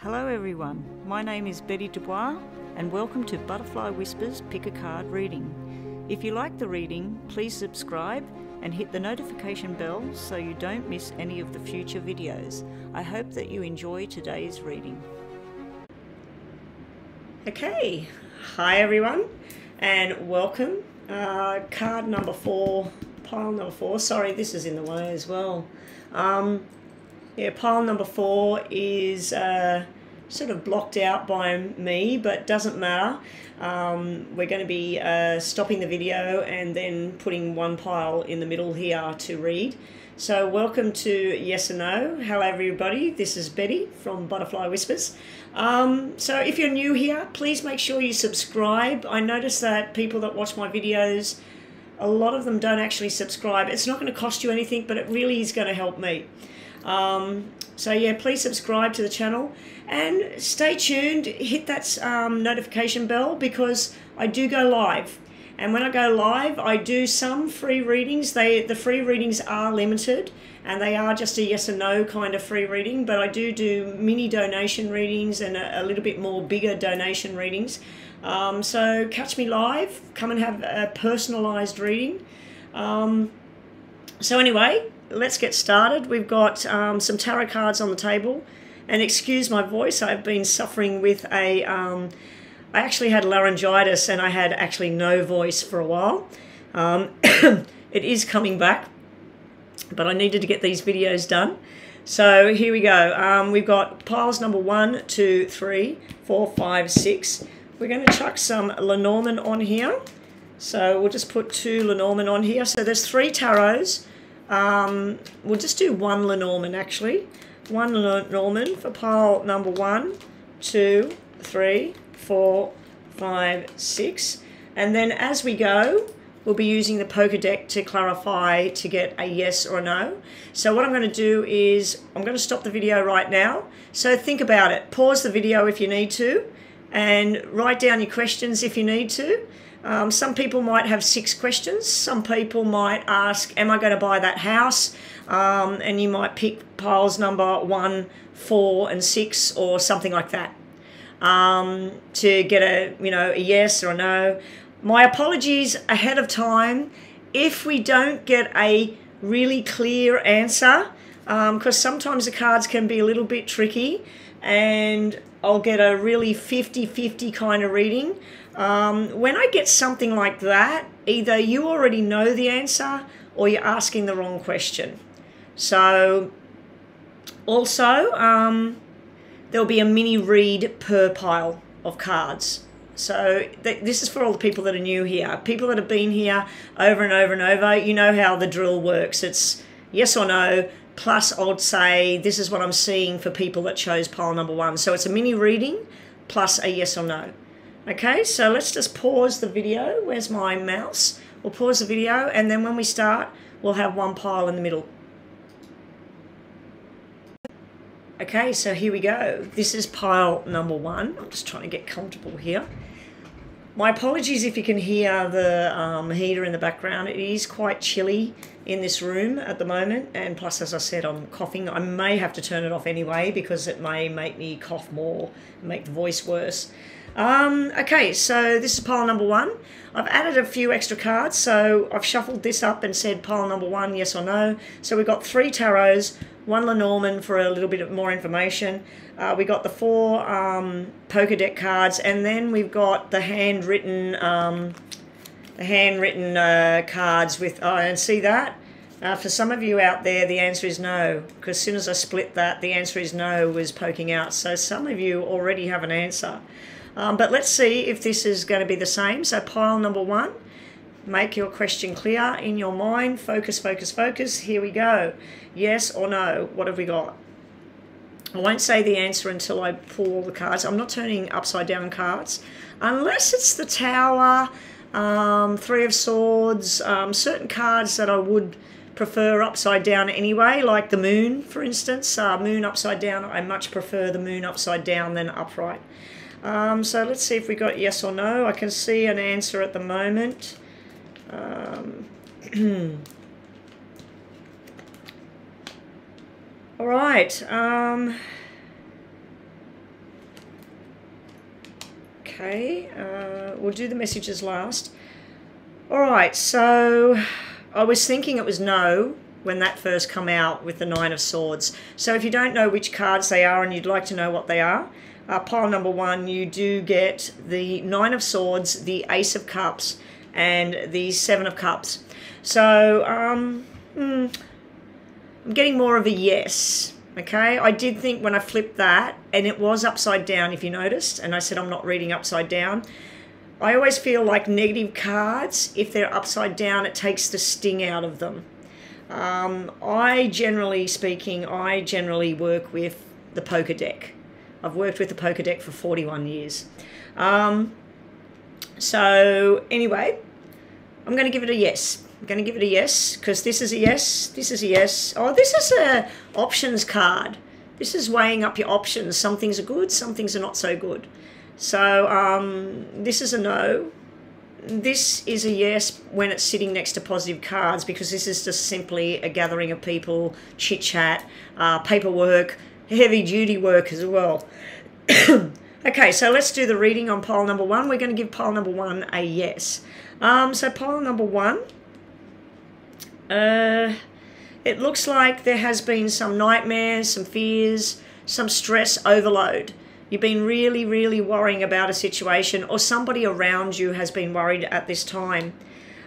Hello everyone, my name is Betty Dubois and welcome to Butterfly Whispers Pick a Card reading. If you like the reading, please subscribe and hit the notification bell so you don't miss any of the future videos. I hope that you enjoy today's reading. Okay, hi everyone and welcome. Card number 4, pile number 4, sorry this is in the way as well. Yeah, pile number 4 is sort of blocked out by me, but doesn't matter. We're going to be stopping the video and then putting one pile in the middle here to read. So welcome to Yes or No. Hello everybody, this is Betty from Butterfly Whispers. So if you're new here, please make sure you subscribe. I notice that people that watch my videos, a lot of them don't actually subscribe. It's not going to cost you anything, but it really is going to help me. So yeah, please subscribe to the channel and stay tuned. Hit that notification bell because I do go live. And when I go live, I do some free readings. The free readings are limited and they are just a yes or no kind of free reading, but I do mini donation readings and a little bit more bigger donation readings. So catch me live, come and have a personalized reading. So anyway, let's get started. We've got some tarot cards on the table, and excuse my voice, I've been suffering with I actually had laryngitis and I had actually no voice for a while. It is coming back, but I needed to get these videos done. So here we go. We've got piles number 1, 2, 3, 4, 5, 6. We're going to chuck some Lenormand on here. So we'll just put 2 Lenormand on here. So there's 3 tarots. We'll just do 1 Lenormand actually. 1 Lenormand for pile number 1, 2, 3, 4, 5, 6. And then as we go, we'll be using the poker deck to clarify to get a yes or a no. So what I'm going to do is I'm going to stop the video right now. So think about it. Pause the video if you need to and write down your questions if you need to. Some people might have 6 questions. Some people might ask, am I going to buy that house? And you might pick piles number 1, 4 and 6 or something like that to get a yes or a no. My apologies ahead of time if we don't get a really clear answer, because sometimes the cards can be a little bit tricky and I'll get a really 50-50 kind of reading. When I get something like that, either you already know the answer or you're asking the wrong question. So also there'll be a mini read per pile of cards. So this is for all the people that are new here. People that have been here over and over and over, you know how the drill works. It's yes or no, plus I'd say this is what I'm seeing for people that chose pile number 1. So it's a mini reading plus a yes or no. Okay, so let's just pause the video. Where's my mouse? We'll pause the video and then when we start, we'll have 1 pile in the middle. Okay, so here we go. This is pile number 1. I'm just trying to get comfortable here. My apologies if you can hear the heater in the background. It is quite chilly in this room at the moment, and plus, as I said, I'm coughing. I may have to turn it off anyway because it may make me cough more and make the voice worse. Okay, so this is pile number 1. I've added a few extra cards, so I've shuffled this up and said pile number 1, yes or no. So we've got 3 tarots, 1 Lenormand for a little bit of more information. We got the 4 poker deck cards, and then we've got the handwritten cards with. Oh, and see that? For some of you out there, the answer is no, because as soon as I split that, the answer is no was poking out. So some of you already have an answer. But let's see if this is going to be the same. So pile number 1, make your question clear in your mind. Focus, focus, focus. Here we go. Yes or no? What have we got? I won't say the answer until I pull all the cards. I'm not turning upside down cards. Unless it's the Tower, 3 of Swords, certain cards that I would prefer upside down anyway, like the Moon, for instance. Moon upside down, I much prefer the Moon upside down than upright. So let's see if we got yes or no. I can see an answer at the moment. All right. Okay, we'll do the messages last. All right, so I was thinking it was no when that first come out with the Nine of Swords. So if you don't know which cards they are and you'd like to know what they are, pile number 1, you do get the Nine of Swords, the Ace of Cups, and the Seven of Cups. So I'm getting more of a yes. Okay, I did think when I flipped that, and it was upside down if you noticed, and I said I'm not reading upside down. I always feel like negative cards, if they're upside down, it takes the sting out of them. Generally work with the poker deck. I've worked with the poker deck for 41 years. So anyway, I'm going to give it a yes. I'm going to give it a yes because this is a yes, this is a yes. Oh, this is a options card. This is weighing up your options. Some things are good, some things are not so good. So this is a no. This is a yes when it's sitting next to positive cards because this is just simply a gathering of people, chit-chat, paperwork, heavy-duty work as well. Okay, so let's do the reading on pile number 1. We're going to give pile number 1 a yes. So pile number 1, it looks like there has been some nightmares, some fears, some stress overload. You've been really, really worrying about a situation, or somebody around you has been worried at this time.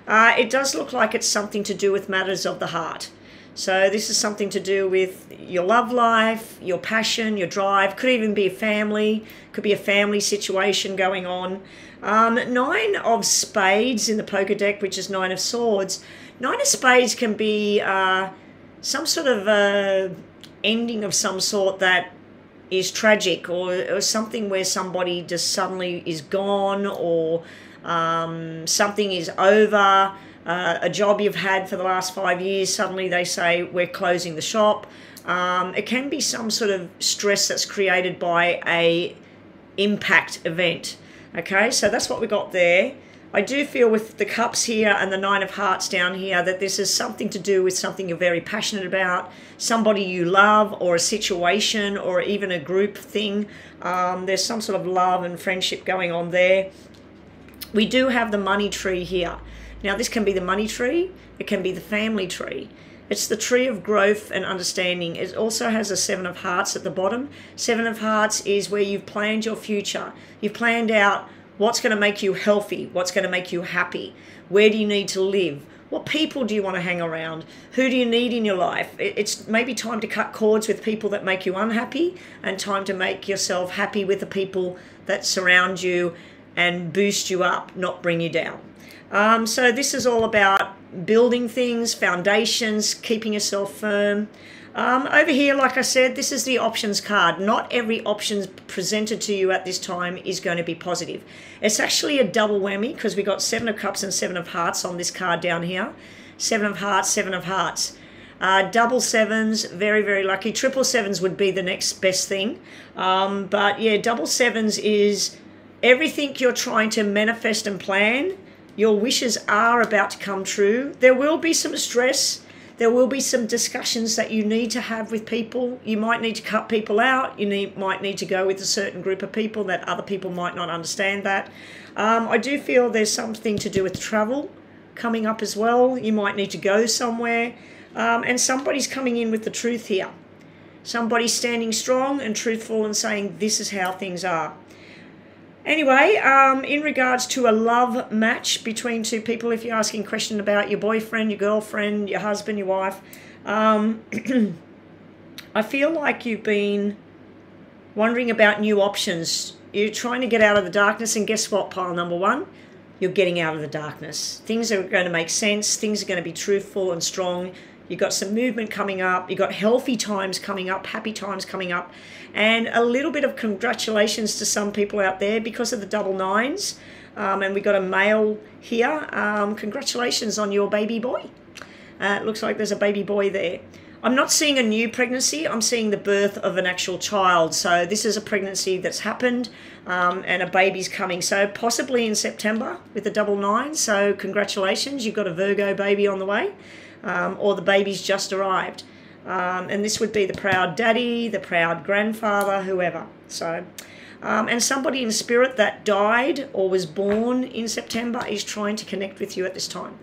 It does look like it's something to do with matters of the heart. So this is something to do with your love life, your passion, your drive. Could even be a family. Could be a family situation going on. 9 of Spades in the poker deck, which is 9 of Swords. 9 of Spades can be some sort of ending of some sort that is tragic, or something where somebody just suddenly is gone, or something is over. A job you've had for the last 5 years, suddenly they say, we're closing the shop. It can be some sort of stress that's created by a impact event. Okay, so that's what we got there. I do feel with the cups here and the 9 of hearts down here that this is something to do with something you're very passionate about, somebody you love, or a situation, or even a group thing. There's some sort of love and friendship going on there. We do have the money tree here. Now this can be the money tree, it can be the family tree. It's the tree of growth and understanding. It also has a 7 of hearts at the bottom. 7 of hearts is where you've planned your future. You've planned out what's going to make you healthy, what's going to make you happy, where do you need to live, what people do you want to hang around, who do you need in your life. It's maybe time to cut cords with people that make you unhappy, and time to make yourself happy with the people that surround you and boost you up, not bring you down. So this is all about building things, foundations, keeping yourself firm. Over here, like I said, this is the options card. Not every option presented to you at this time is going to be positive. It's actually a double whammy because we got 7 of Cups and 7 of Hearts on this card down here. 7 of Hearts, 7 of Hearts. Double sevens, very, very lucky. Triple sevens would be the next best thing. But yeah, double sevens is everything you're trying to manifest and plan. Your wishes are about to come true. There will be some stress. There will be some discussions that you need to have with people. You might need to cut people out. You might need to go with a certain group of people that other people might not understand that. I do feel there's something to do with travel coming up as well. You might need to go somewhere. And somebody's coming in with the truth here. Somebody's standing strong and truthful and saying this is how things are. Anyway, in regards to a love match between two people, if you're asking a question about your boyfriend, your girlfriend, your husband, your wife, I feel like you've been wondering about new options. You're trying to get out of the darkness, and guess what, pile number 1? You're getting out of the darkness. Things are going to make sense. Things are going to be truthful and strong. You've got some movement coming up. You've got healthy times coming up, happy times coming up, and a little bit of congratulations to some people out there because of the double 9s. And we got a male here. Congratulations on your baby boy. It looks like there's a baby boy there. I'm not seeing a new pregnancy. I'm seeing the birth of an actual child. So this is a pregnancy that's happened, and a baby's coming. So possibly in September with the double 9. So congratulations, you've got a Virgo baby on the way. Or the baby's just arrived. And this would be the proud daddy, the proud grandfather, whoever. So, and somebody in spirit that died or was born in September is trying to connect with you at this time.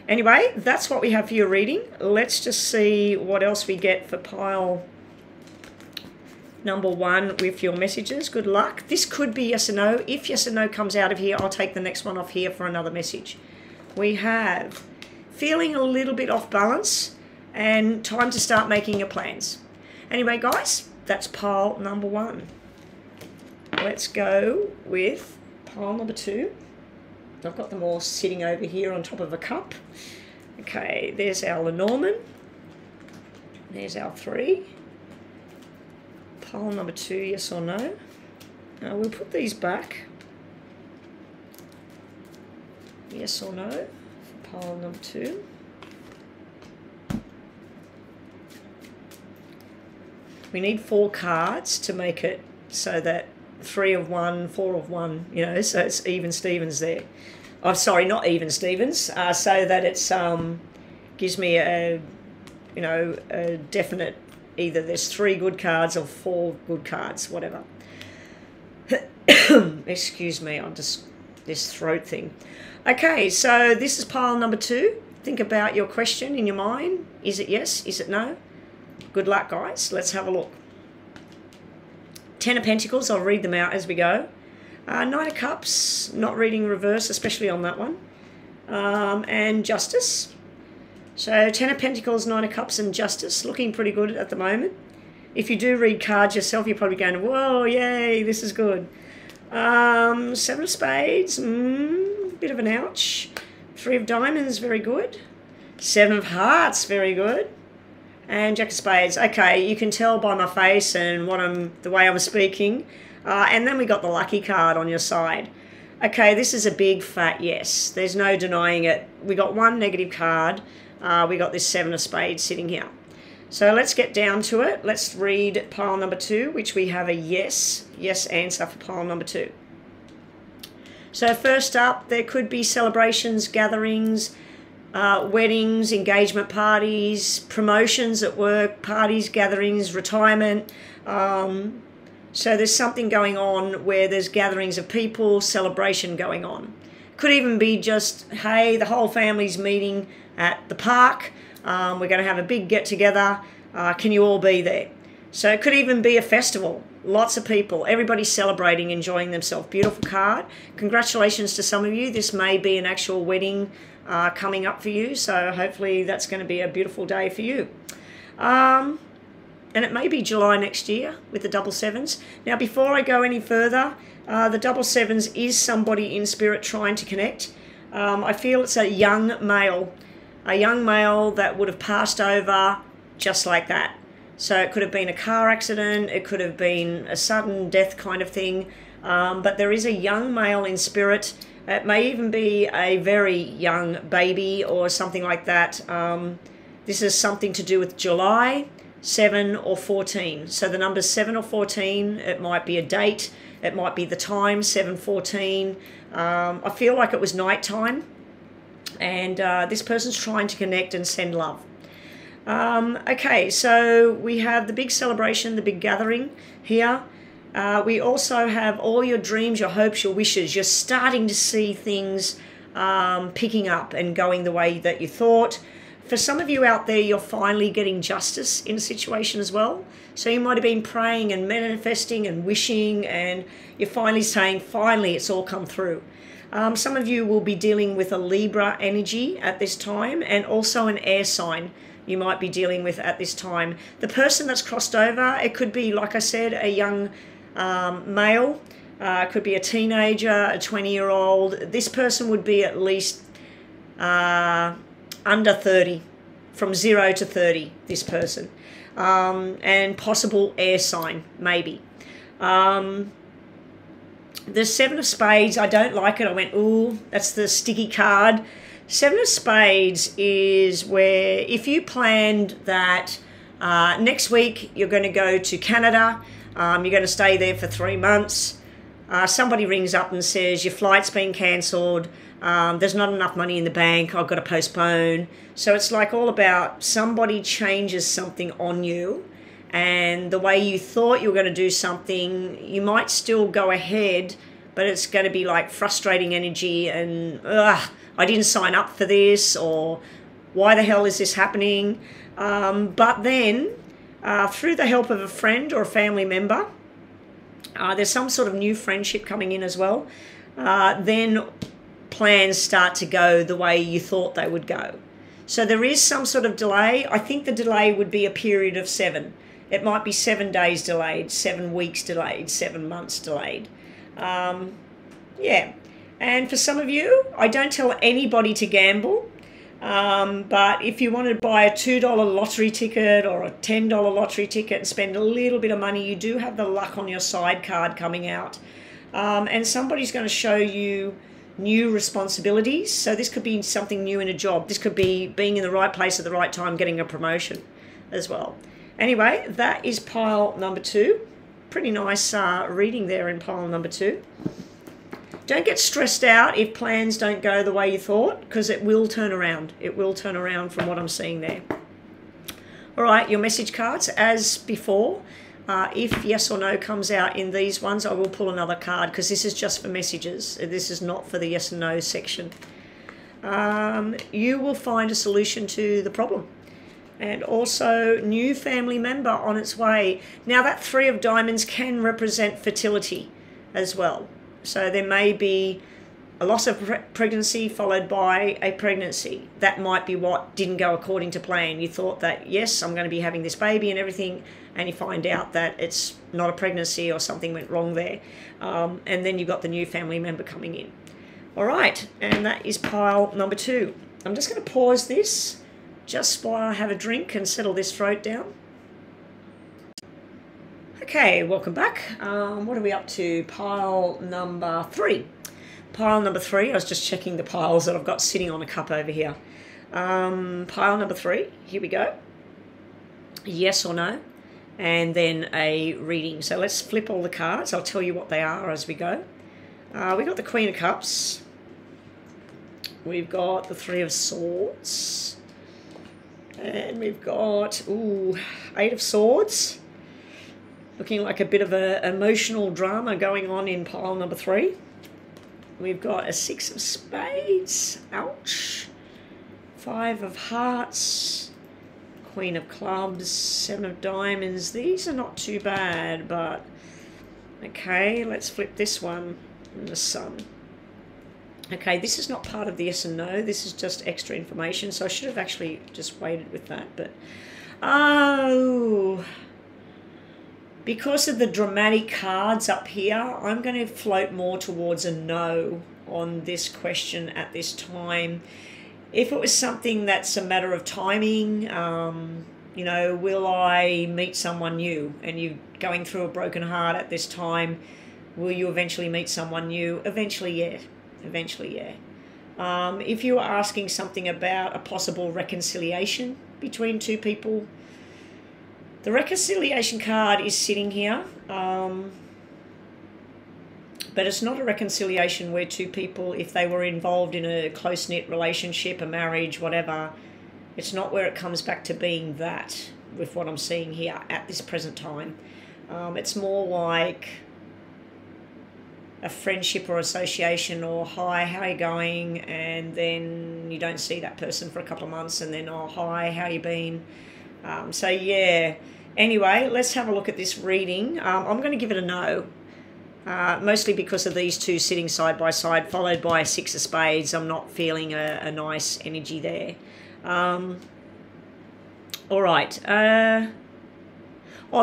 Anyway, that's what we have for your reading. Let's just see what else we get for pile number 1 with your messages. Good luck. This could be yes or no. If yes or no comes out of here, I'll take the next one off here for another message. We have feeling a little bit off balance and time to start making your plans. Anyway, guys, that's pile number 1. Let's go with pile number 2. I've got them all sitting over here on top of a cup. Okay, there's our Lenormand. There's our 3. Pile number 2, yes or no. Now we'll put these back. Yes or no for pile number 2. We need 4 cards to make it so that 3 of 1, 4 of 1, you know, so it's even Stevens there. I'm sorry, not even Stevens, so that it's gives me a, you know, a definite, either there's 3 good cards or 4 good cards, whatever. Excuse me, I'm just, this throat thing. Okay, so this is pile number 2. Think about your question in your mind. Is it yes? Is it no? Good luck, guys. Let's have a look. 10 of Pentacles, I'll read them out as we go. 9 of Cups, not reading reverse, especially on that one. And Justice. So 10 of Pentacles, 9 of Cups and Justice, looking pretty good at the moment. If you do read cards yourself, you're probably going, whoa, yay, this is good. 7 of Spades, bit of an ouch. 3 of Diamonds, very good. 7 of Hearts, very good. And Jack of Spades. Okay, you can tell by my face and the way I'm speaking. And then we got the lucky card on your side. Okay, this is a big fat yes. There's no denying it. We got 1 negative card. We got this 7 of Spades sitting here. So let's get down to it. Let's read pile number 2, which we have a yes answer for pile number 2. So first up, there could be celebrations, gatherings, weddings, engagement parties, promotions at work, parties, gatherings, retirement. So there's something going on where there's gatherings of people, celebration going on. Could even be just, hey, the whole family's meeting at the park. We're going to have a big get-together. Can you all be there? So it could even be a festival. Lots of people. Everybody's celebrating, enjoying themselves. Beautiful card. Congratulations to some of you. This may be an actual wedding coming up for you. So hopefully that's going to be a beautiful day for you. And it may be July next year with the double sevens. Now, before I go any further, the double sevens is somebody in spirit trying to connect. I feel it's a young male that would have passed over just like that. So it could have been a car accident, it could have been a sudden death kind of thing, but there is a young male in spirit. It may even be a very young baby or something like that. This is something to do with July, 7 or 14. So the numbers 7 or 14, it might be a date, it might be the time, 7:14. I feel like it was nighttime, and this person's trying to connect and send love. Okay, so we have the big celebration, the big gathering here. We also have all your dreams, your hopes, your wishes. You're starting to see things picking up and going the way that you thought. For some of you out there, you're finally getting justice in a situation as well. So you might have been praying and manifesting and wishing, and you're finally saying, finally, it's all come through. Some of you will be dealing with a Libra energy at this time, and also an air sign you might be dealing with at this time. The person that's crossed over, it could be, like I said, a young male, it could be a teenager, a 20-year-old. This person would be at least under 30, from 0 to 30, this person. And possible air sign, maybe. The 7 of Spades, I don't like it. I went, ooh, that's the sticky card. 7 of Spades is where if you planned that next week you're going to go to Canada, you're going to stay there for 3 months, somebody rings up and says, your flight's been cancelled, there's not enough money in the bank, I've got to postpone. So it's like all about somebody changes something on you, and the way you thought you were going to do something, you might still go ahead, but it's going to be like frustrating energy and, I didn't sign up for this, or why the hell is this happening? But then, through the help of a friend or a family member, there's some sort of new friendship coming in as well, then plans start to go the way you thought they would go. So there is some sort of delay. I think the delay would be a period of 7. It might be 7 days delayed, 7 weeks delayed, 7 months delayed. Yeah. And for some of you, I don't tell anybody to gamble. But if you want to buy a $2 lottery ticket or a $10 lottery ticket and spend a little bit of money, you do have the luck on your side card coming out. And somebody's going to show you new responsibilities. So this could be something new in a job. This could be being in the right place at the right time, getting a promotion as well. Anyway, that is pile number 2. Pretty nice reading there in pile number 2. Don't get stressed out if plans don't go the way you thought, because it will turn around. It will turn around from what I'm seeing there. All right, your message cards, as before. If yes or no comes out in these ones, I will pull another card, because this is just for messages. This is not for the yes and no section. You will find a solution to the problem. And also, new family member on its way. Now, that 3 of diamonds can represent fertility as well. So there may be a loss of pregnancy followed by a pregnancy. That might be what didn't go according to plan. You thought that, yes, I'm going to be having this baby and everything, and you find out that it's not a pregnancy or something went wrong there. And then you've got the new family member coming in. All right, and that is pile number 2. I'm just going to pause this just while I have a drink and settle this throat down. Okay, welcome back. What are we up to? Pile number 3. Pile number 3, I was just checking the piles that I've got sitting on a cup over here. Pile number 3, here we go. Yes or no, and then a reading. So let's flip all the cards. I'll tell you what they are as we go. We've got the Queen of Cups. We've got the 3 of Swords. And we've got, 8 of Swords. Looking like a bit of an emotional drama going on in pile number 3. We've got a 6 of Spades. Ouch. 5 of Hearts. Queen of Clubs. 7 of Diamonds. These are not too bad, but... Okay, let's flip this one. And the Sun. Okay, this is not part of the yes and no. This is just extra information, so I should have actually just waited with that, but... Oh... Because of the dramatic cards up here, I'm going to float more towards a no on this question at this time. If it was something that's a matter of timing, you know, will I meet someone new? And you're going through a broken heart at this time, will you eventually meet someone new? Eventually, yeah. Eventually, yeah. If you were asking something about a possible reconciliation between 2 people, the reconciliation card is sitting here, but it's not a reconciliation where 2 people, if they were involved in a close-knit relationship, a marriage, whatever, it's not where it comes back to being that, with what I'm seeing here at this present time. It's more like a friendship or association, or hi, how are you going? And then you don't see that person for a couple of months, and then, oh, hi, how you been? So yeah, anyway, let's have a look at this reading. I'm going to give it a no, mostly because of these 2 sitting side by side, followed by a 6 of Spades. I'm not feeling a nice energy there. All right.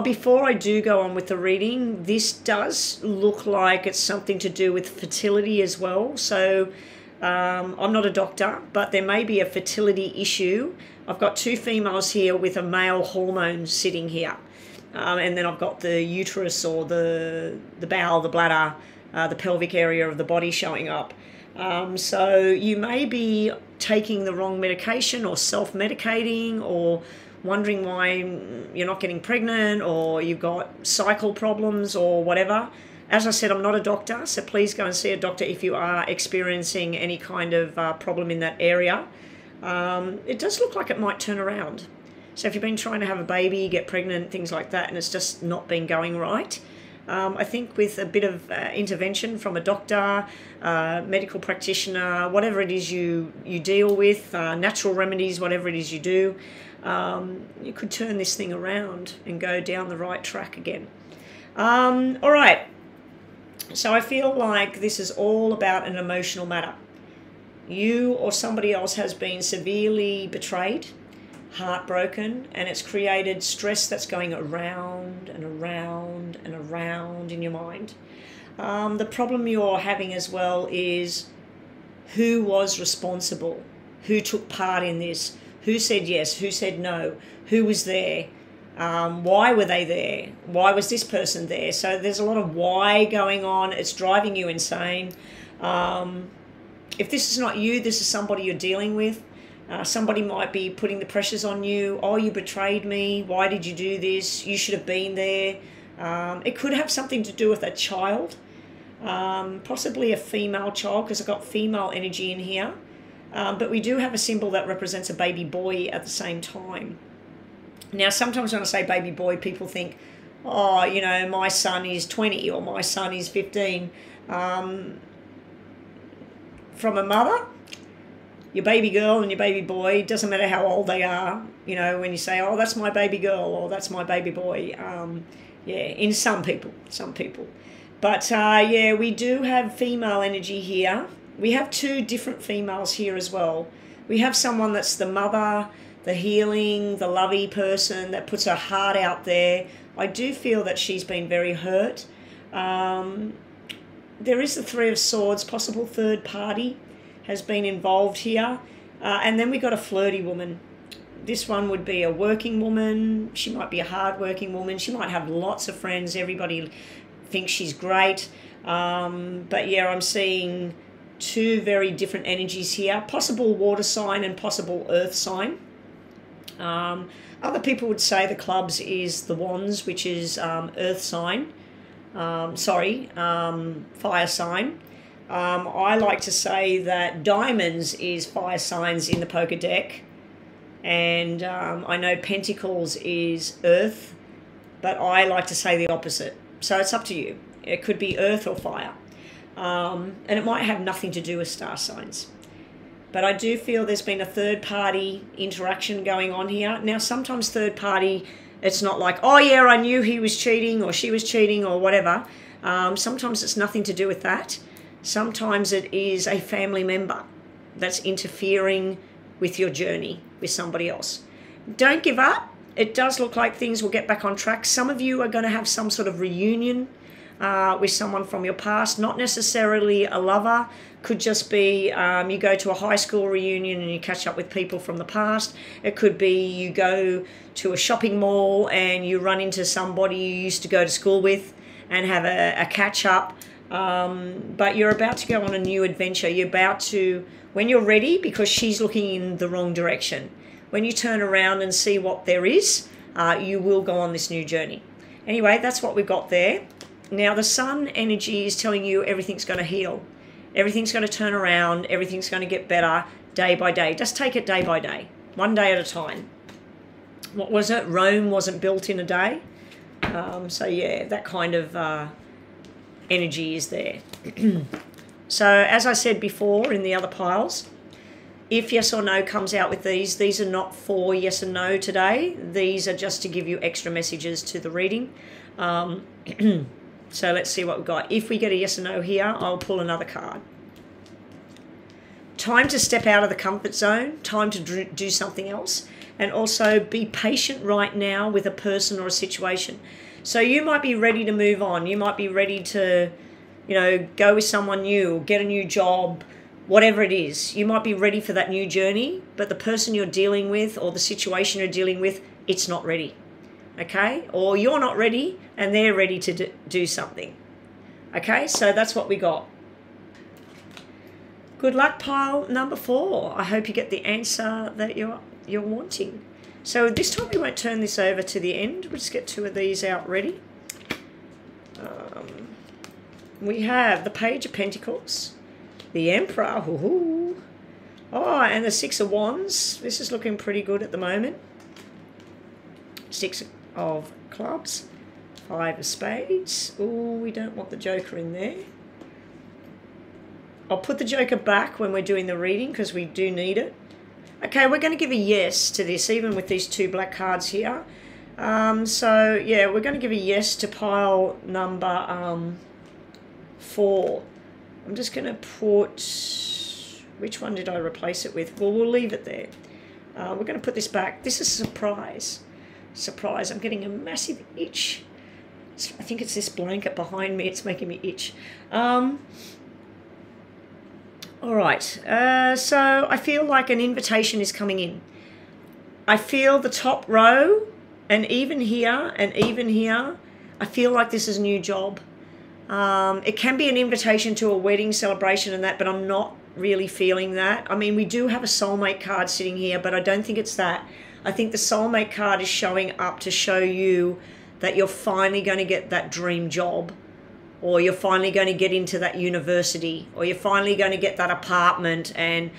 Before I do go on with the reading, this does look like it's something to do with fertility as well. So I'm not a doctor, but there may be a fertility issue. I've got 2 females here with a male hormone sitting here. And then I've got the uterus, or the bowel, the bladder, the pelvic area of the body showing up. So you may be taking the wrong medication, or self-medicating, or wondering why you're not getting pregnant, or you've got cycle problems or whatever. As I said, I'm not a doctor, so please go and see a doctor if you are experiencing any kind of problem in that area. It does look like it might turn around. So if you've been trying to have a baby, get pregnant, things like that, and it's just not been going right, I think with a bit of intervention from a doctor, medical practitioner, whatever it is you deal with, natural remedies, whatever it is you do, you could turn this thing around and go down the right track again. All right. So I feel like this is all about an emotional matter. You or somebody else has been severely betrayed, heartbroken, and it's created stress that's going around and around and around in your mind. The problem you're having as well is who was responsible, who took part in this, who said yes, who said no, who was there. Why were they there? Why was this person there? So there's a lot of why going on. It's driving you insane. If this is not you, this is somebody you're dealing with. Somebody might be putting the pressures on you. Oh, you betrayed me. Why did you do this? You should have been there. It could have something to do with a child, possibly a female child, because I've got female energy in here. But we do have a symbol that represents a baby boy at the same time. Now, sometimes when I say baby boy, people think, oh, you know, my son is 20 or my son is 15. From a mother, your baby girl and your baby boy, doesn't matter how old they are, you know, when you say, oh, that's my baby girl or that's my baby boy. Yeah, in some people. But, yeah, we do have female energy here. We have two different females here as well. We have someone that's the mother, the healing, the lovey person that puts her heart out there. I do feel that she's been very hurt. There is the Three of Swords, possible third party has been involved here. And then we got a flirty woman. This one would be a working woman. She might be a hard-working woman. She might have lots of friends. Everybody thinks she's great. But yeah, I'm seeing two very different energies here. Possible water sign and possible earth sign. Other people would say the clubs is the wands, which is earth sign. Fire sign. I like to say that diamonds is fire signs in the poker deck. And I know pentacles is earth, but I like to say the opposite. So it's up to you. It could be earth or fire. And it might have nothing to do with star signs. But I do feel there's been a third-party interaction going on here. Now, sometimes third-party, it's not like, oh, yeah, I knew he was cheating or she was cheating or whatever. Sometimes it's nothing to do with that. Sometimes it is a family member that's interfering with your journey with somebody else. Don't give up. It does look like things will get back on track. Some of you are going to have some sort of reunion with someone from your past, not necessarily a lover. Could just be you go to a high school reunion and you catch up with people from the past. It could be you go to a shopping mall and you run into somebody you used to go to school with and have a catch up. But you're about to go on a new adventure. You're about to, when you're ready, because she's looking in the wrong direction. When you turn around and see what there is, you will go on this new journey. Anyway, that's what we've got there. Now, the sun energy is telling you everything's going to heal. Everything's going to turn around. Everything's going to get better day by day. Just take it day by day, one day at a time. What was it? Rome wasn't built in a day. So, yeah, that kind of energy is there. So, as I said before in the other piles, if yes or no comes out with these are not for yes and no today. These are just to give you extra messages to the reading. So let's see what we've got. If we get a yes or no here, I'll pull another card. Time to step out of the comfort zone. Time to do something else. And also be patient right now with a person or a situation. So you might be ready to move on. You might be ready to, you know, go with someone new, or get a new job, whatever it is. You might be ready for that new journey, but the person you're dealing with or the situation you're dealing with, it's not ready. Okay, or you're not ready and they're ready to do something. Okay, so that's what we got. Good luck, pile number 4. I hope you get the answer that you're wanting. So this time we won't turn this over to the end. We'll just get 2 of these out ready. we have the Page of Pentacles, the Emperor, oh, and the Six of Wands. This is looking pretty good at the moment. Six of Clubs, Five of Spades. Oh, we don't want the Joker in there. I'll put the Joker back when we're doing the reading because we do need it. Okay, we're going to give a yes to this, even with these two black cards here. So, yeah, we're going to give a yes to pile number 4. I'm just going to put... Which one did I replace it with? Well, we'll leave it there. We're going to put this back. This is a surprise. Surprise. I'm getting a massive itch. I think it's this blanket behind me. It's making me itch. All right, so I feel like an invitation is coming in. I feel the top row, and even here, I feel like this is a new job. It can be an invitation to a wedding celebration and that, but I'm not really feeling that. I mean, we do have a soulmate card sitting here, but I don't think it's that. I think the soulmate card is showing up to show you that you're finally going to get that dream job, or you're finally going to get into that university, or you're finally going to get that apartment, and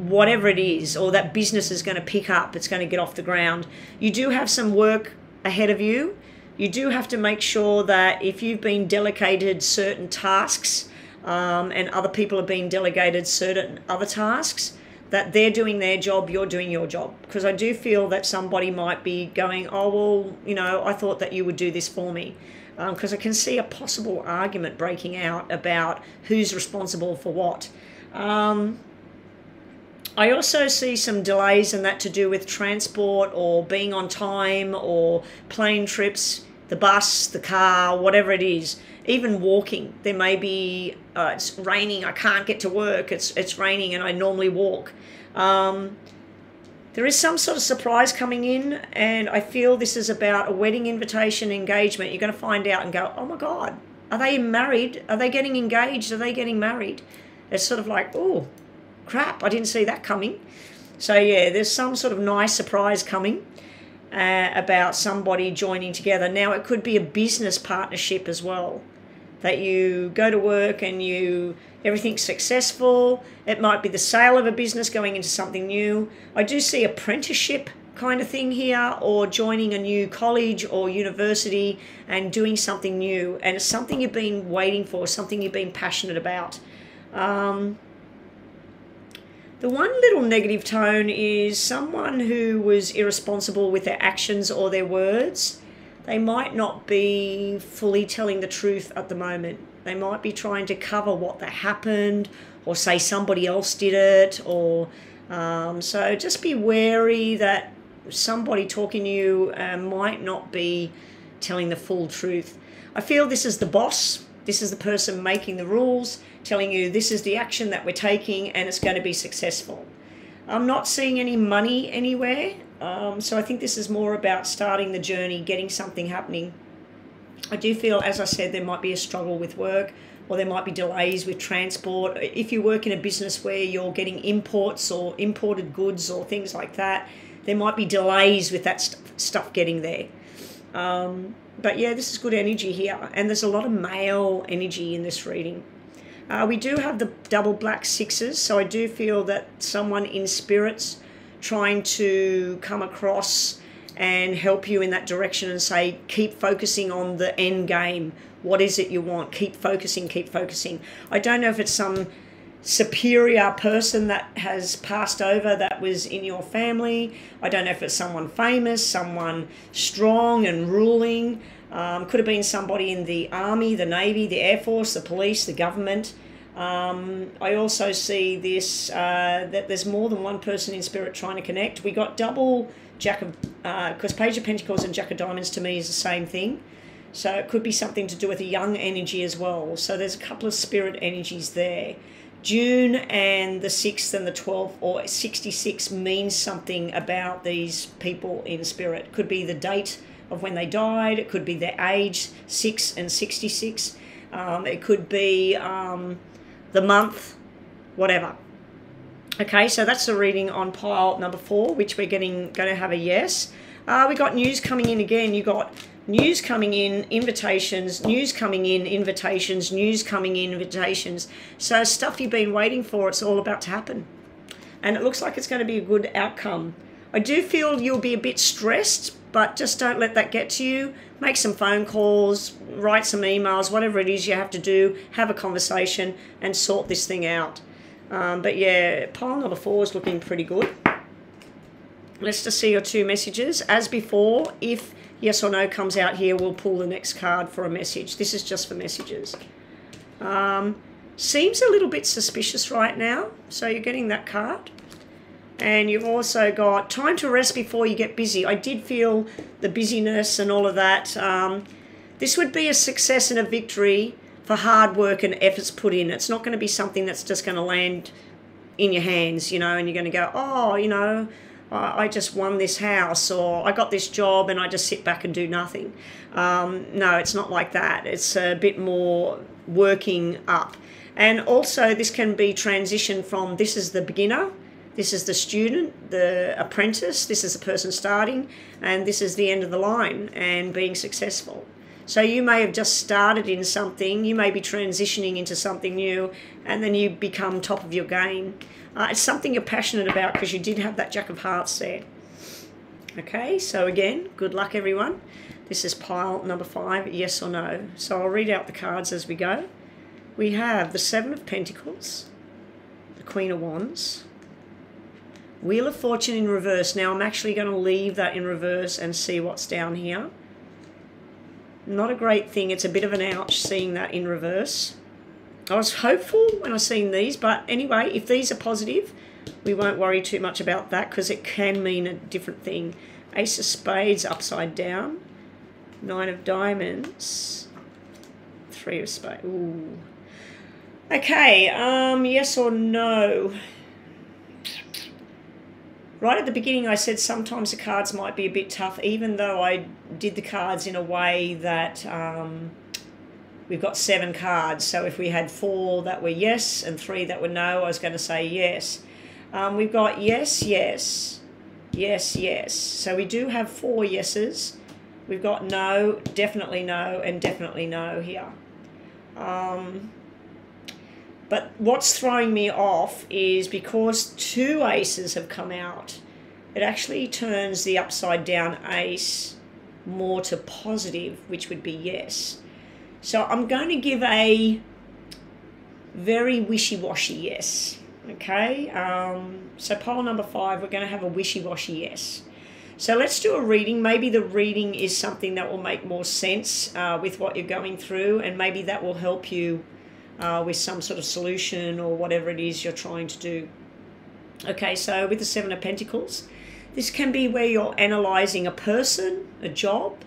whatever it is, or that business is going to pick up, it's going to get off the ground. You do have some work ahead of you. You do have to make sure that if you've been delegated certain tasks and other people are being delegated certain other tasks, that they're doing their job, you're doing your job. Because I do feel that somebody might be going, oh, well, you know, I thought that you would do this for me. Because I can see a possible argument breaking out about who's responsible for what. I also see some delays in that to do with transport or being on time or plane trips, the bus, the car, whatever it is. Even walking. There may be, it's raining, I can't get to work, it's raining and I normally walk. There is some sort of surprise coming in, and I feel this is about a wedding invitation, engagement. You're going to find out and go, oh my God, are they married? Are they getting engaged? Are they getting married? It's sort of like, oh, crap, I didn't see that coming. So yeah, there's some sort of nice surprise coming about somebody joining together. Now, it could be a business partnership as well, that you go to work and everything's successful. It might be the sale of a business going into something new. I do see apprenticeship kind of thing here, or joining a new college or university and doing something new. And it's something you've been waiting for, something you've been passionate about. The one little negative tone is someone who was irresponsible with their actions or their words. They might not be fully telling the truth at the moment. They might be trying to cover what that happened, or say somebody else did it, or so just be wary that somebody talking to you might not be telling the full truth. I feel this is the boss. This is the person making the rules, telling you this is the action that we're taking and it's going to be successful. I'm not seeing any money anywhere. So I think this is more about starting the journey, getting something happening. I do feel, as I said, there might be a struggle with work, or there might be delays with transport. If you work in a business where you're getting imports or imported goods or things like that, there might be delays with that stuff getting there. But yeah, this is good energy here. And there's a lot of male energy in this reading. We do have the double black sixes, so I do feel that someone in spirit's trying to come across and help you in that direction and say, keep focusing on the end game. What is it you want? Keep focusing, keep focusing. I don't know if it's some superior person that has passed over that was in your family. I don't know if it's someone famous, someone strong and ruling. Could have been somebody in the army, the navy, the air force, the police, the government. I also see this, that there's more than one person in spirit trying to connect. We got double Jack of, because Page of Pentacles and Jack of Diamonds to me is the same thing. So it could be something to do with a young energy as well. So there's a couple of spirit energies there. June and the 6th and the 12th, or 66, means something about these people in spirit. It could be the date of when they died. It could be their age, 6 and 66. It could be the month, whatever. Okay, so that's the reading on pile number 4, which we're going to have a yes. We got news coming in again. You got news coming in, invitations, news coming in, invitations, news coming in, invitations. So stuff you've been waiting for, it's all about to happen. And it looks like it's going to be a good outcome. I do feel you'll be a bit stressed, but just don't let that get to you. Make some phone calls, write some emails, whatever it is you have to do, have a conversation and sort this thing out. But yeah, pile number 4 is looking pretty good. Let's just see your 2 messages. As before, if yes or no comes out here, we'll pull the next card for a message. This is just for messages. Seems a little bit suspicious right now, so you're getting that card. And you've also got time to rest before you get busy. I did feel the busyness and all of that. This would be a success and a victory for hard work and efforts put in. It's not going to be something that's just going to land in your hands, you know, and you're going to go, oh, you know, I just won this house, or I got this job and I just sit back and do nothing. No, it's not like that. It's a bit more working up. And also this can be transitioned from this is the beginner, this is the student, the apprentice, this is the person starting, and this is the end of the line and being successful. So you may have just started in something, you may be transitioning into something new, and then you become top of your game. It's something you're passionate about because you did have that Jack of Hearts there. Okay, so again, good luck everyone. This is pile number 5, yes or no. So I'll read out the cards as we go. We have the 7 of Pentacles, the Queen of Wands, Wheel of Fortune in reverse. Now I'm actually going to leave that in reverse and see what's down here. Not a great thing. It's a bit of an ouch seeing that in reverse. I was hopeful when I seen these, but anyway, if these are positive, we won't worry too much about that because it can mean a different thing. Ace of Spades upside down, 9 of Diamonds, 3 of Spades. Ooh. Okay, yes or no? Right at the beginning I said sometimes the cards might be a bit tough, even though I did the cards in a way that we've got 7 cards. So if we had 4 that were yes and 3 that were no, I was going to say yes. We've got yes, yes, yes, yes. So we do have 4 yeses. We've got no, and definitely no here. But what's throwing me off is because 2 aces have come out, it actually turns the upside down ace more to positive, which would be yes. So I'm going to give a very wishy-washy yes. Okay, so pile number 5, we're going to have a wishy-washy yes. So let's do a reading. Maybe the reading is something that will make more sense with what you're going through, and maybe that will help you with some sort of solution or whatever it is you're trying to do. Okay, so with the 7 of Pentacles, this can be where you're analysing a person, a job,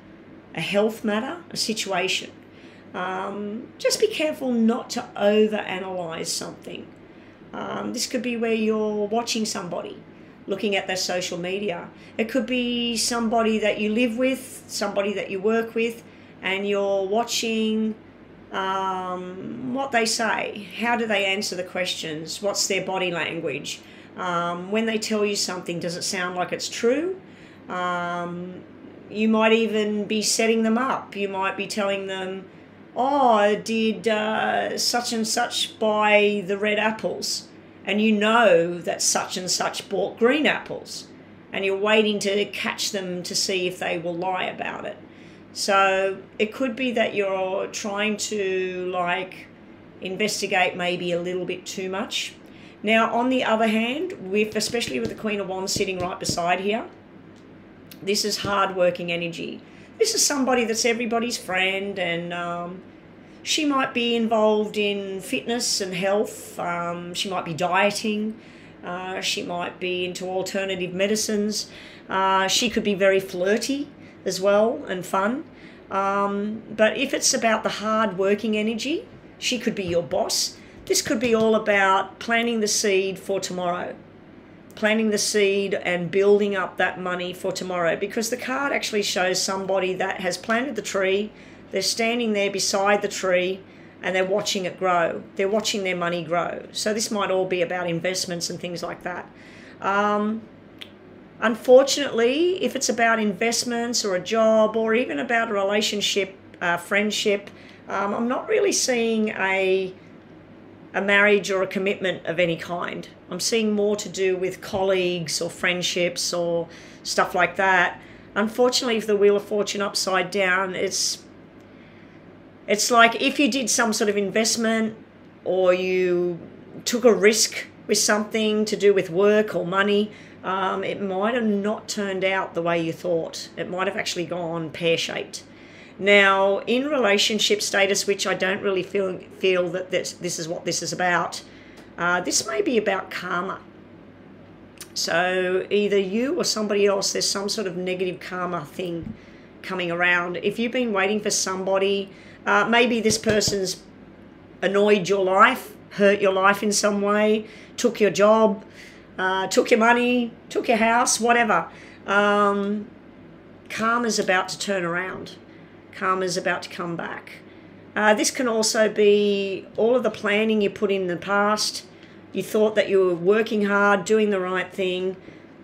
a health matter, a situation. Just be careful not to over-analyse something. This could be where you're watching somebody, looking at their social media. It could be somebody that you live with, somebody that you work with, and you're watching what they say. How do they answer the questions? What's their body language? When they tell you something, does it sound like it's true? You might even be setting them up. You might be telling them, oh, did such and such buy the red apples? And you know that such and such bought green apples. And you're waiting to catch them to see if they will lie about it. So it could be that you're trying to like investigate maybe a little bit too much. Now, on the other hand, especially with the Queen of Wands sitting right beside here, this is hard-working energy. This is somebody that's everybody's friend, and she might be involved in fitness and health. She might be dieting. She might be into alternative medicines. She could be very flirty as well and fun. But if it's about the hard-working energy, she could be your boss. This could be all about planting the seed for tomorrow. Planting the seed and building up that money for tomorrow, because the card actually shows somebody that has planted the tree, they're standing there beside the tree, and they're watching it grow. They're watching their money grow. So this might all be about investments and things like that. Unfortunately, if it's about investments or a job or even about a relationship, friendship, I'm not really seeing a marriage or a commitment of any kind. I'm seeing more to do with colleagues or friendships or stuff like that. Unfortunately, if the Wheel of Fortune upside down, it's like if you did some sort of investment or you took a risk with something to do with work or money, it might have not turned out the way you thought. It might have actually gone pear-shaped. Now, in relationship status, which I don't really feel that this is what this is about, this may be about karma. So either you or somebody else, there's some sort of negative karma thing coming around. If you've been waiting for somebody, maybe this person's annoyed your life, hurt your life in some way, took your job, took your money, took your house, whatever. Karma's about to turn around. Karma's about to come back. This can also be all of the planning you put in the past. You thought that you were working hard, doing the right thing,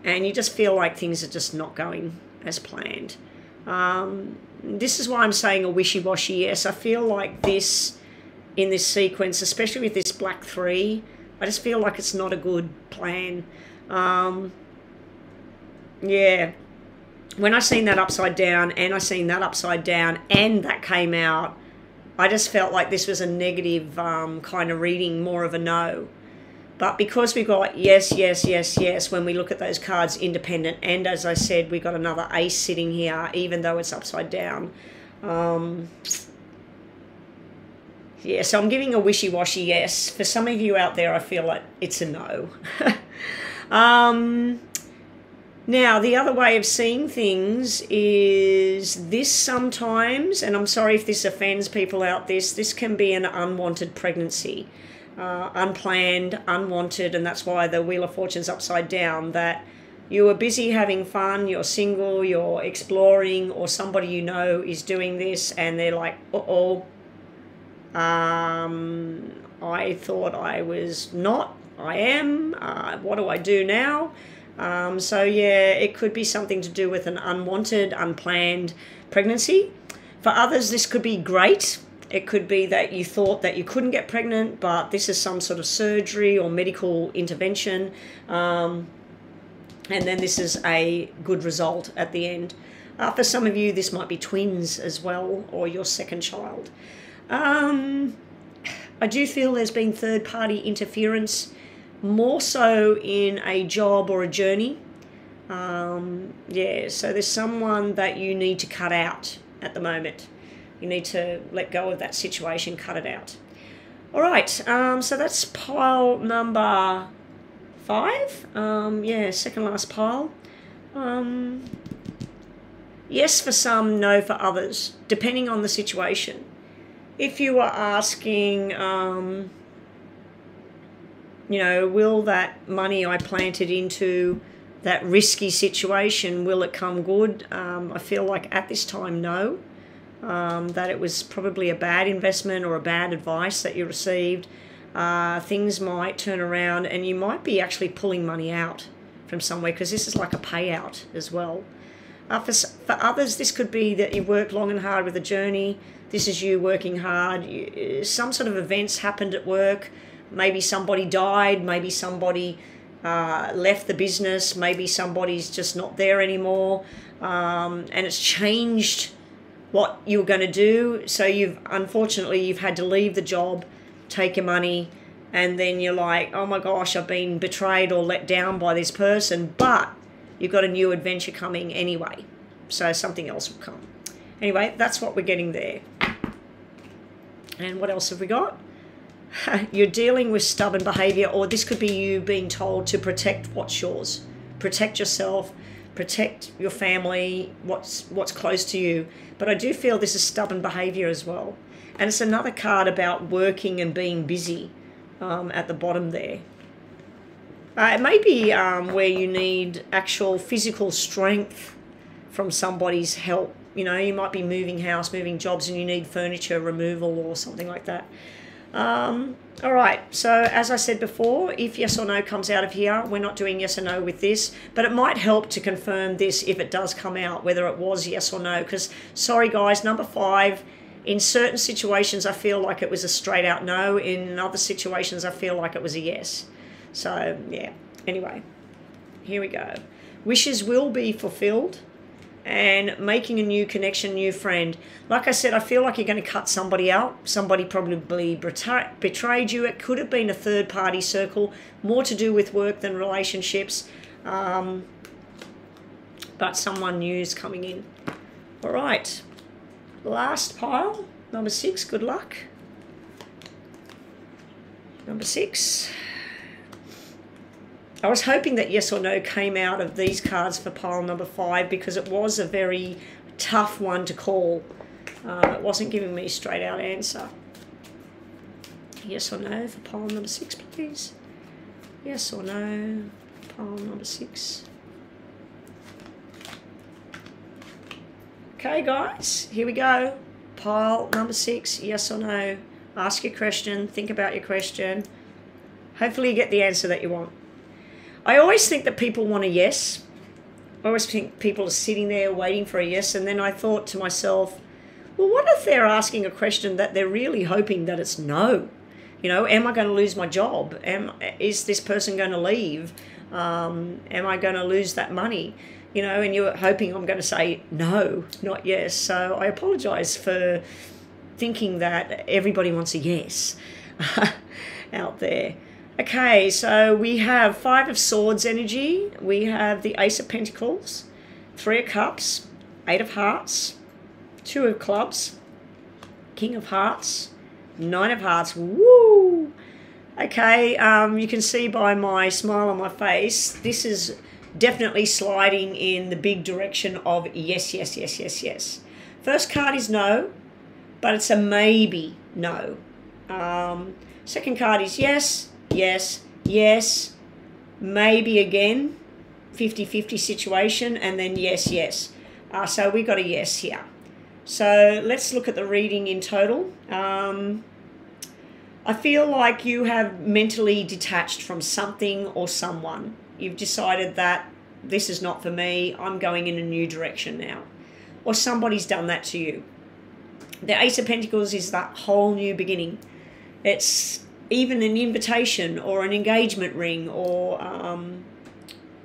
and you just feel like things are just not going as planned. This is why I'm saying a wishy-washy yes. I feel like this, in this sequence, especially with this black 3, I just feel like it's not a good plan. Yeah. When I seen that upside down and I seen that upside down and that came out, I just felt like this was a negative kind of reading, more of a no. But because we've got yes, yes, yes, yes, when we look at those cards independent, and as I said, we've got another ace sitting here, even though it's upside down. Yeah, so I'm giving a wishy-washy yes. For some of you out there, I feel like it's a no. Now, the other way of seeing things is this sometimes, and I'm sorry if this offends people out there, this can be an unwanted pregnancy. Unplanned, unwanted, and that's why the Wheel of Fortune's upside down, that you were busy having fun, you're single, you're exploring, or somebody you know is doing this, and they're like, uh-oh, I thought I was not, I am, what do I do now? So yeah, it could be something to do with an unwanted, unplanned pregnancy. For others, this could be great. It could be that you thought that you couldn't get pregnant, but this is some sort of surgery or medical intervention. And then this is a good result at the end. For some of you, this might be twins as well, or your second child. I do feel there's been third-party interference, more so in a job or a journey. Yeah, so there's someone that you need to cut out at the moment. You need to let go of that situation, cut it out. All right, so that's pile number 5. Yeah, second last pile. Yes for some, no for others, depending on the situation. If you are asking, you know, will that money I planted into that risky situation, will it come good? I feel like at this time, no. That it was probably a bad investment or a bad advice that you received. Things might turn around and you might be actually pulling money out from somewhere, because this is like a payout as well. For others, this could be that you worked long and hard with a journey. This is you working hard. Some sort of events happened at work. Maybe somebody died. Maybe somebody left the business. Maybe somebody's just not there anymore. And it's changed what you were going to do. So unfortunately, you've had to leave the job, take your money, and then you're like, oh my gosh, I've been betrayed or let down by this person, but you've got a new adventure coming anyway. So something else will come. Anyway, that's what we're getting there. And what else have we got? You're dealing with stubborn behavior, or this could be you being told to protect what's yours. Protect yourself, protect your family, what's close to you. But I do feel this is stubborn behavior as well. And it's another card about working and being busy at the bottom there. It may be where you need actual physical strength from somebody's help. You know, you might be moving house, moving jobs, and you need furniture removal or something like that. All right, so as I said before, if yes or no comes out of here, we're not doing yes or no with this, but it might help to confirm this if it does come out, whether it was yes or no, because, sorry guys, number 5, in certain situations I feel like it was a straight out no, in other situations I feel like it was a yes. So, yeah, anyway, here we go. Wishes will be fulfilled. And making a new connection, new friend. Like I said, I feel like you're going to cut somebody out. Somebody probably betrayed you. It could have been a third-party circle, more to do with work than relationships. But someone new is coming in. All right. Last pile, number 6. Good luck. Number 6. I was hoping that yes or no came out of these cards for pile number 5 because it was a very tough one to call. It wasn't giving me a straight out answer. Yes or no for pile number 6, please. Yes or no, pile number 6. Okay, guys, here we go. Pile number 6, yes or no. Ask your question, think about your question. Hopefully you get the answer that you want. I always think that people want a yes. I always think people are sitting there waiting for a yes, and then I thought to myself, well, what if they're asking a question that they're really hoping that it's no? You know, am I going to lose my job? Is this person going to leave? Am I going to lose that money? You know, and you're hoping I'm going to say no, not yes. So I apologise for thinking that everybody wants a yes out there. Okay, so we have 5 of Swords energy. We have the Ace of Pentacles, 3 of Cups, 8 of Hearts, 2 of Clubs, King of Hearts, 9 of Hearts. Woo! Okay, you can see by my smile on my face, this is definitely sliding in the big direction of yes, yes, yes, yes, yes. First card is no, but it's a maybe no. Second card is yes. Yes, yes, maybe again, 50-50 situation, and then yes, yes. So we got a yes here. So let's look at the reading in total. I feel like you have mentally detached from something or someone. You've decided that this is not for me, I'm going in a new direction now. Or somebody's done that to you. The Ace of Pentacles is that whole new beginning. It's even an invitation or an engagement ring or an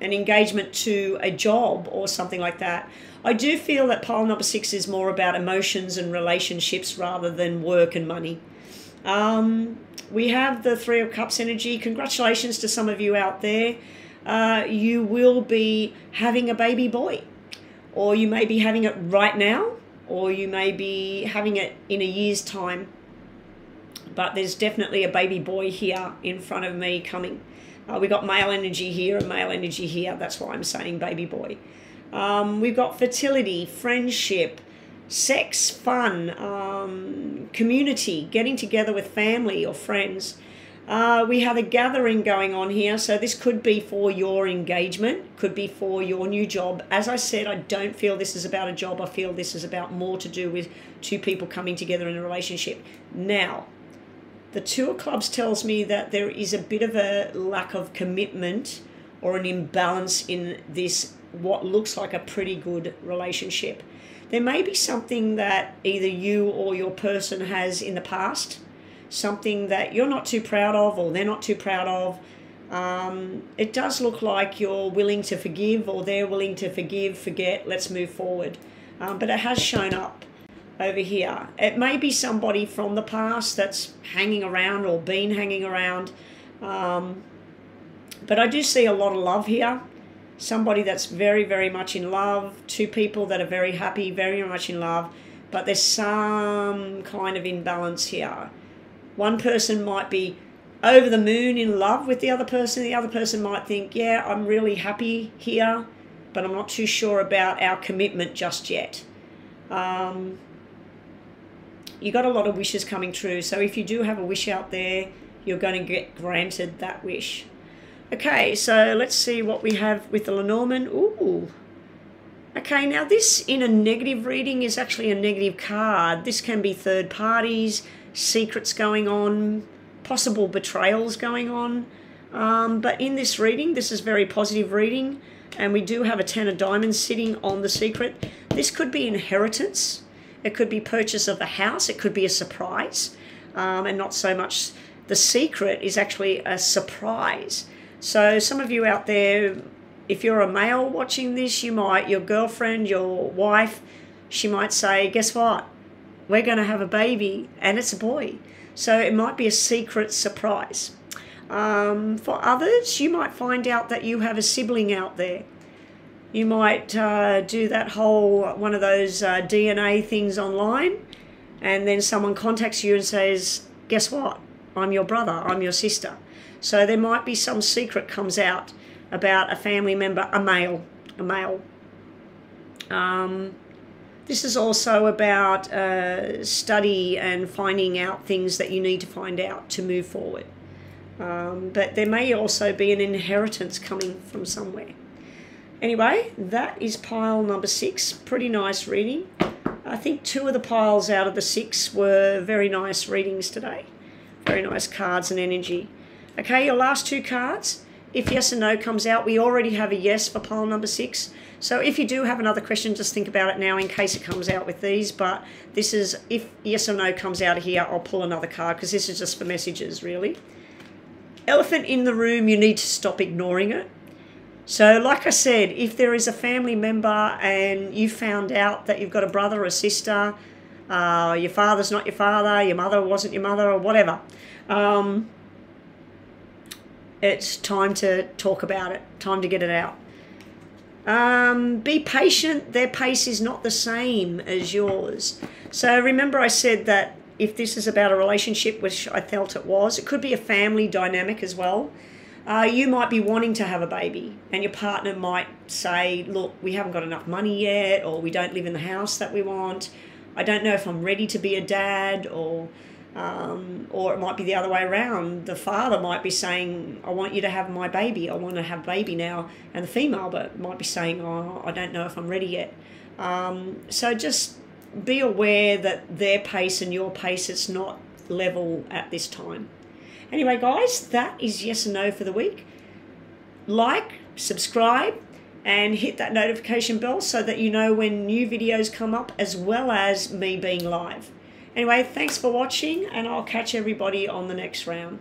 engagement to a job or something like that. I do feel that pile number 6 is more about emotions and relationships rather than work and money. We have the 3 of Cups energy. Congratulations to some of you out there. You will be having a baby boy, or you may be having it right now, or you may be having it in a year's time. But there's definitely a baby boy here in front of me coming. We got male energy here and male energy here. That's why I'm saying baby boy. We've got fertility, friendship, sex, fun, community, getting together with family or friends. We have a gathering going on here. So this could be for your engagement, could be for your new job. As I said, I don't feel this is about a job. I feel this is about more to do with 2 people coming together in a relationship. Now, the 2 of Clubs tells me that there is a bit of a lack of commitment or an imbalance in this, what looks like a pretty good relationship. There may be something that either you or your person has in the past, something that you're not too proud of or they're not too proud of. It does look like you're willing to forgive or they're willing to forgive, forget, let's move forward. But it has shown up over here. It may be somebody from the past that's hanging around or been hanging around. But I do see a lot of love here. Somebody that's very, very much in love. 2 people that are very happy, very much in love. But there's some kind of imbalance here. One person might be over the moon in love with the other person. The other person might think, yeah, I'm really happy here, but I'm not too sure about our commitment just yet. You got a lot of wishes coming true. So if you do have a wish out there, you're going to get granted that wish. Okay, so let's see what we have with the Lenormand. Ooh. Okay, now this in a negative reading is actually a negative card. This can be third parties, secrets going on, possible betrayals going on. But in this reading, this is very positive reading, and we do have a 10 of diamonds sitting on the secret. This could be inheritance. It could be purchase of a house. It could be a surprise, and not so much the secret is actually a surprise. So some of you out there, if you're a male watching this, your girlfriend, your wife, she might say, guess what? We're going to have a baby, and it's a boy. So it might be a secret surprise. For others, you might find out that you have a sibling out there. You might do that whole, one of those DNA things online, and then someone contacts you and says, guess what? I'm your brother, I'm your sister. So there might be some secret comes out about a family member, a male. This is also about study and finding out things that you need to find out to move forward. But there may also be an inheritance coming from somewhere. Anyway, that is pile number 6. Pretty nice reading. I think 2 of the piles out of the 6 were very nice readings today. Very nice cards and energy. Okay, your last 2 cards. If yes or no comes out, we already have a yes for pile number 6. So if you do have another question, just think about it now in case it comes out with these. But this is, if yes or no comes out of here, I'll pull another card because this is just for messages, really. Elephant in the room, you need to stop ignoring it. So like I said, if there is a family member and you found out that you've got a brother or a sister, your father's not your father, your mother wasn't your mother, or whatever, it's time to talk about it, time to get it out. Be patient. Their pace is not the same as yours. So remember I said that if this is about a relationship, which I felt it was, it could be a family dynamic as well. You might be wanting to have a baby and your partner might say, look, we haven't got enough money yet, or we don't live in the house that we want. I don't know if I'm ready to be a dad, or it might be the other way around. The father might be saying, I want you to have my baby. I want to have a baby now. And the female might be saying, oh, I don't know if I'm ready yet. So just be aware that their pace and your pace, it's not level at this time. Anyway, guys, that is yes and no for the week. Like, subscribe, and hit that notification bell so that you know when new videos come up, as well as me being live. Anyway, thanks for watching, and I'll catch everybody on the next round.